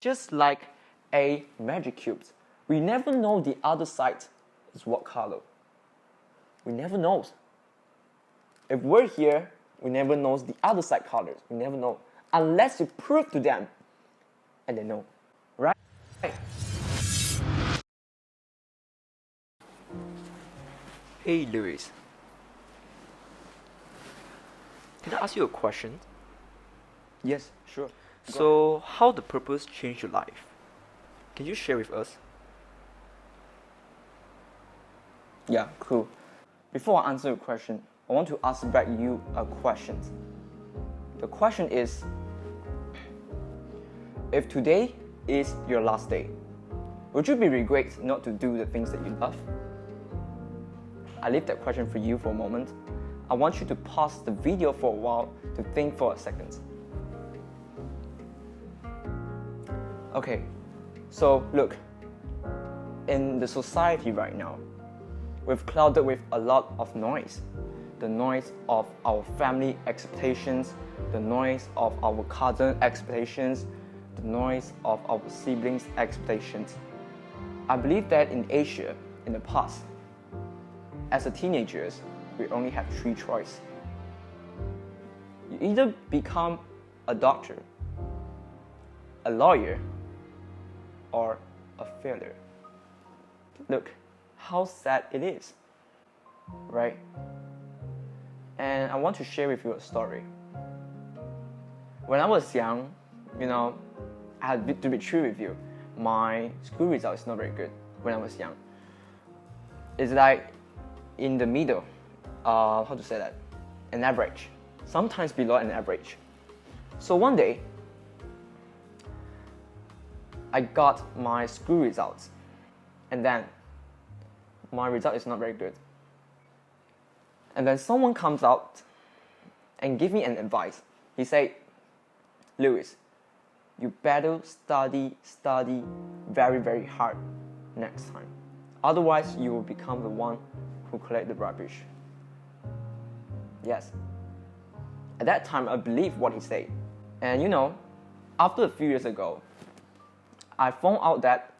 Just like a magic cube, we never know the other side is what color. We never know. If we're here, we never know the other side colors. We never know unless you prove to them, and they know, right? Hey, Luwis. Can I ask you a question? Yes, sure. So, how the purpose changed your life? Can you share with us? Yeah, cool. Before I answer your question, I want to ask back you a question. The question is, if today is your last day, would you be regret not to do the things that you love? I leave that question for you for a moment. I want you to pause the video for a while to think for a second. Okay, so look, in the society right now, we've clouded with a lot of noise. The noise of our family expectations, the noise of our cousin expectations, the noise of our siblings' expectations. I believe that in Asia, in the past, as a teenagers, we only have three choices. You either become a doctor, a lawyer, or a failure. Look how sad it is, right? And I want to share with you a story. When I was young, I had to be true with you. My school result is not very good when I was young. It's like in the middle, how to say that? An average, sometimes below an average. So one day, I got my school results, and then my result is not very good. And then someone comes out and give me an advice. He said, Luwis, you better study very, very hard next time. Otherwise, you will become the one who collect the rubbish. Yes. At that time, I believed what he said. And after a few years ago, I found out that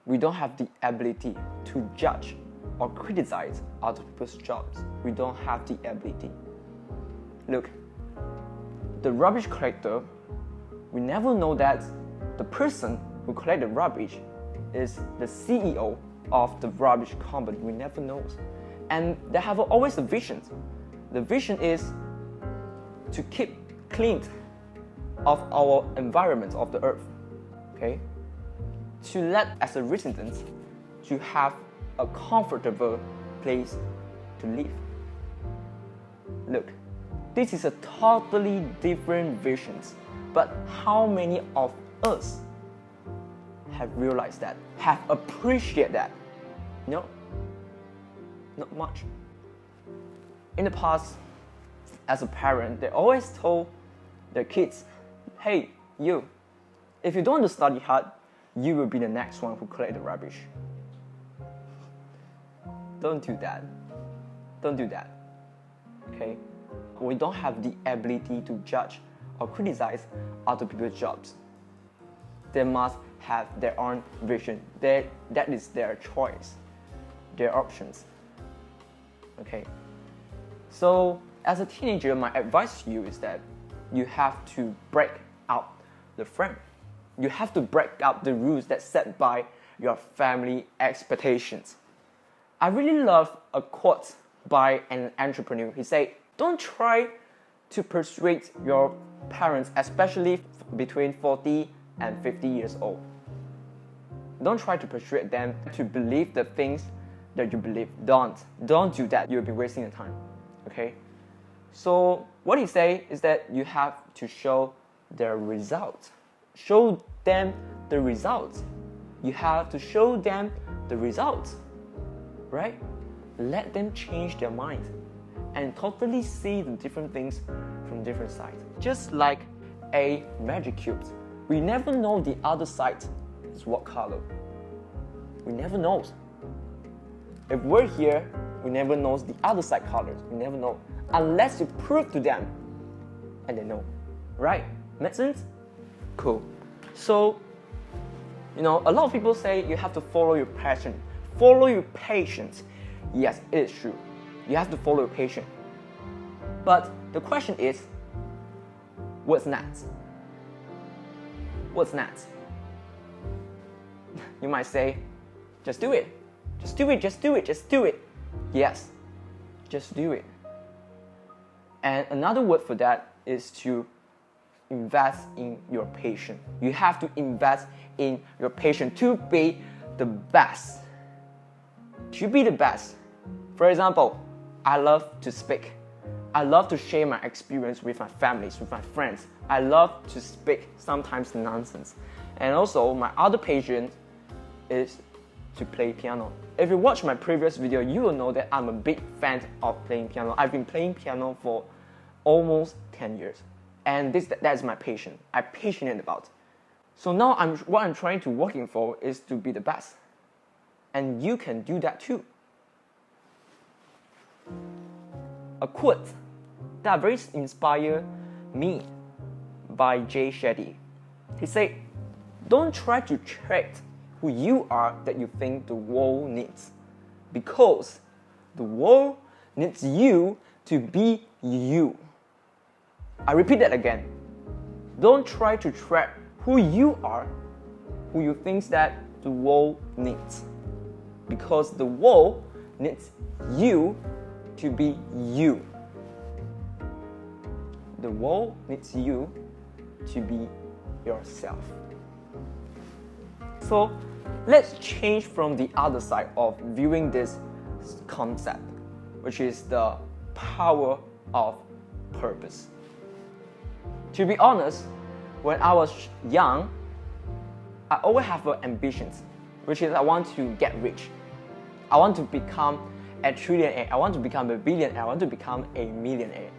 we don't have the ability to judge or criticize other people's jobs. We don't have the ability. Look, the rubbish collector, we never know that the person who collects the rubbish is the CEO of the rubbish company. We never know. And they have always a vision. The vision is to keep clean of our environment, of the earth. Okay? To let, as a resident, to have a comfortable place to live. Look, this is a totally different vision, but how many of us have realized that, have appreciated that? No, not much. In the past, as a parent, they always told their kids, hey, you, if you don't want to study hard, you will be the next one who collect the rubbish. Don't do that. Don't do that. Okay? We don't have the ability to judge or criticize other people's jobs. They must have their own vision. That is their choice, their options. Okay? So, as a teenager, my advice to you is that you have to break out the frame. You have to break out the rules that set by your family expectations. I really love a quote by an entrepreneur. He said, don't try to persuade your parents, especially between 40 and 50 years old. Don't try to persuade them to believe the things that you believe. Don't do that. You'll be wasting your time. Okay? So what he say is that you have to show their results. Show them the results. You have to show them the results, right? Let them change their mind and totally see the different things from different sides. Just like a magic cube, we never know the other side is what color. We never know. If we're here, we never know the other side colors. We never know unless you prove to them, and they know, right? Make sense? Cool. So, a lot of people say you have to follow your passion, follow your patience. Yes, it is true. You have to follow your passion. But the question is, what's next? What's next? You might say, just do it. Just do it, just do it, just do it. Yes, just do it. And another word for that is to invest in your passion. You have to invest in your passion to be the best. To be the best. For example, I love to speak. I love to share my experience with my families, with my friends. I love to speak sometimes nonsense. And also, my other passion is to play piano. If you watch my previous video, you will know that I'm a big fan of playing piano. I've been playing piano for almost 10 years. And that's my passion. I'm passionate about. So now what I'm trying to working for is to be the best. And you can do that too. A quote that very inspired me by Jay Shetty. He said, "Don't try to trick who you are that you think the world needs, because the world needs you to be you." I repeat that again. Don't try to track who you are, who you think that the world needs, because the world needs you to be you. The world needs you to be yourself. So let's change from the other side of viewing this concept, which is the power of purpose. To be honest, when I was young, I always have ambitions, which is I want to get rich. I want to become a trillionaire. I want to become a billionaire. I want to become a millionaire.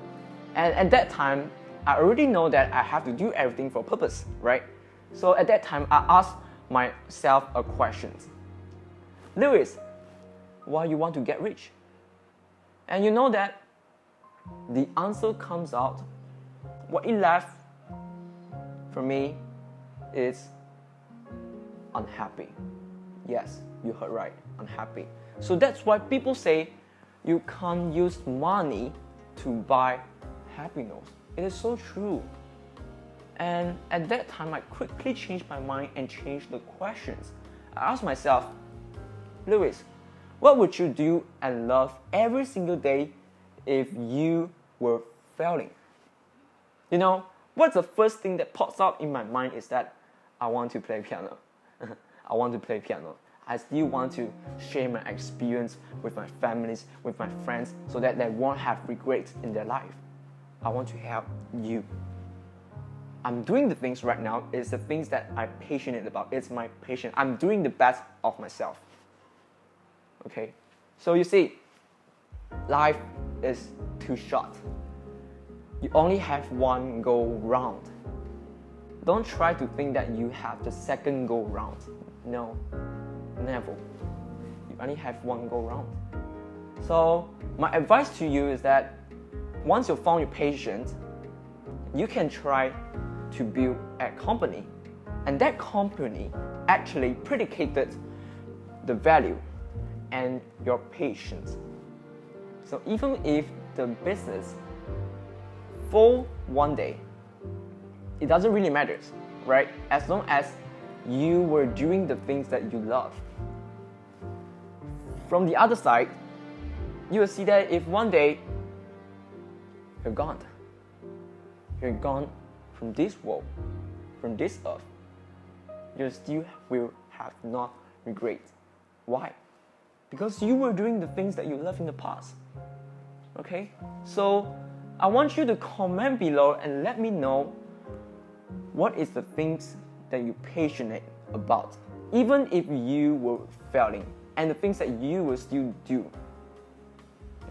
And at that time, I already know that I have to do everything for purpose, right? So at that time, I asked myself a question. Luwis, why you want to get rich? And you know that the answer comes out. What it left for me is unhappy. Yes, you heard right, unhappy. So that's why people say you can't use money to buy happiness. It is so true. And at that time, I quickly changed my mind and changed the questions. I asked myself, Luwis, what would you do and love every single day if you were failing? What's the first thing that pops up in my mind is that I want to play piano. I want to play piano. I still want to share my experience with my families, with my friends, so that they won't have regrets in their life. I want to help you. I'm doing the things right now. It's the things that I'm passionate about. It's my passion. I'm doing the best of myself. Okay? So you see, life is too short. You only have one go round. Don't try to think that you have the second go round. No, never. You only have one go round. So my advice to you is that once you found your passion, you can try to build a company, and that company actually predicated the value and your patience. So even if the business fall one day, it doesn't really matter, right? As long as you were doing the things that you love. From the other side, you will see that if one day you're gone from this world, from this earth, you still will have not regret. Why? Because you were doing the things that you loved in the past. Okay? So I want you to comment below and let me know what is the things that you're passionate about, even if you were failing, and the things that you will still do.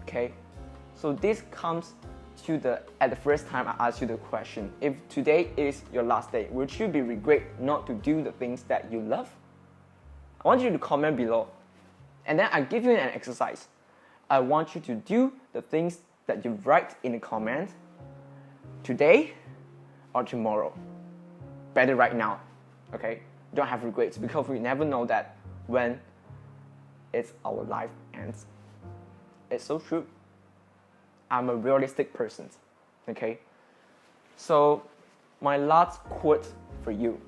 Okay? So this comes to at the first time I asked you the question, if today is your last day, would you be regret not to do the things that you love? I want you to comment below, and then I give you an exercise. I want you to do the things that you write in the comment today or tomorrow. Better right now. Okay? Don't have regrets, because we never know that when our life ends. It's so true. I'm a realistic person. Okay? So, my last quote for you.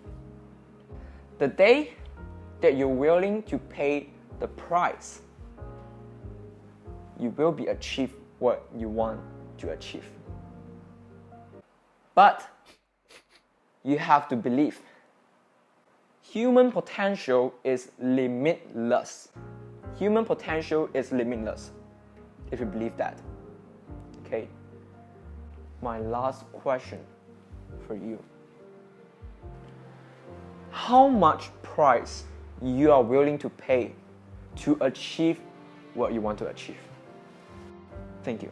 The day that you're willing to pay the price, you will be achieve what you want to achieve. But you have to believe. Human potential is limitless. Human potential is limitless. If you believe that. Okay. My last question for you. How much price you are willing to pay to achieve what you want to achieve? Thank you.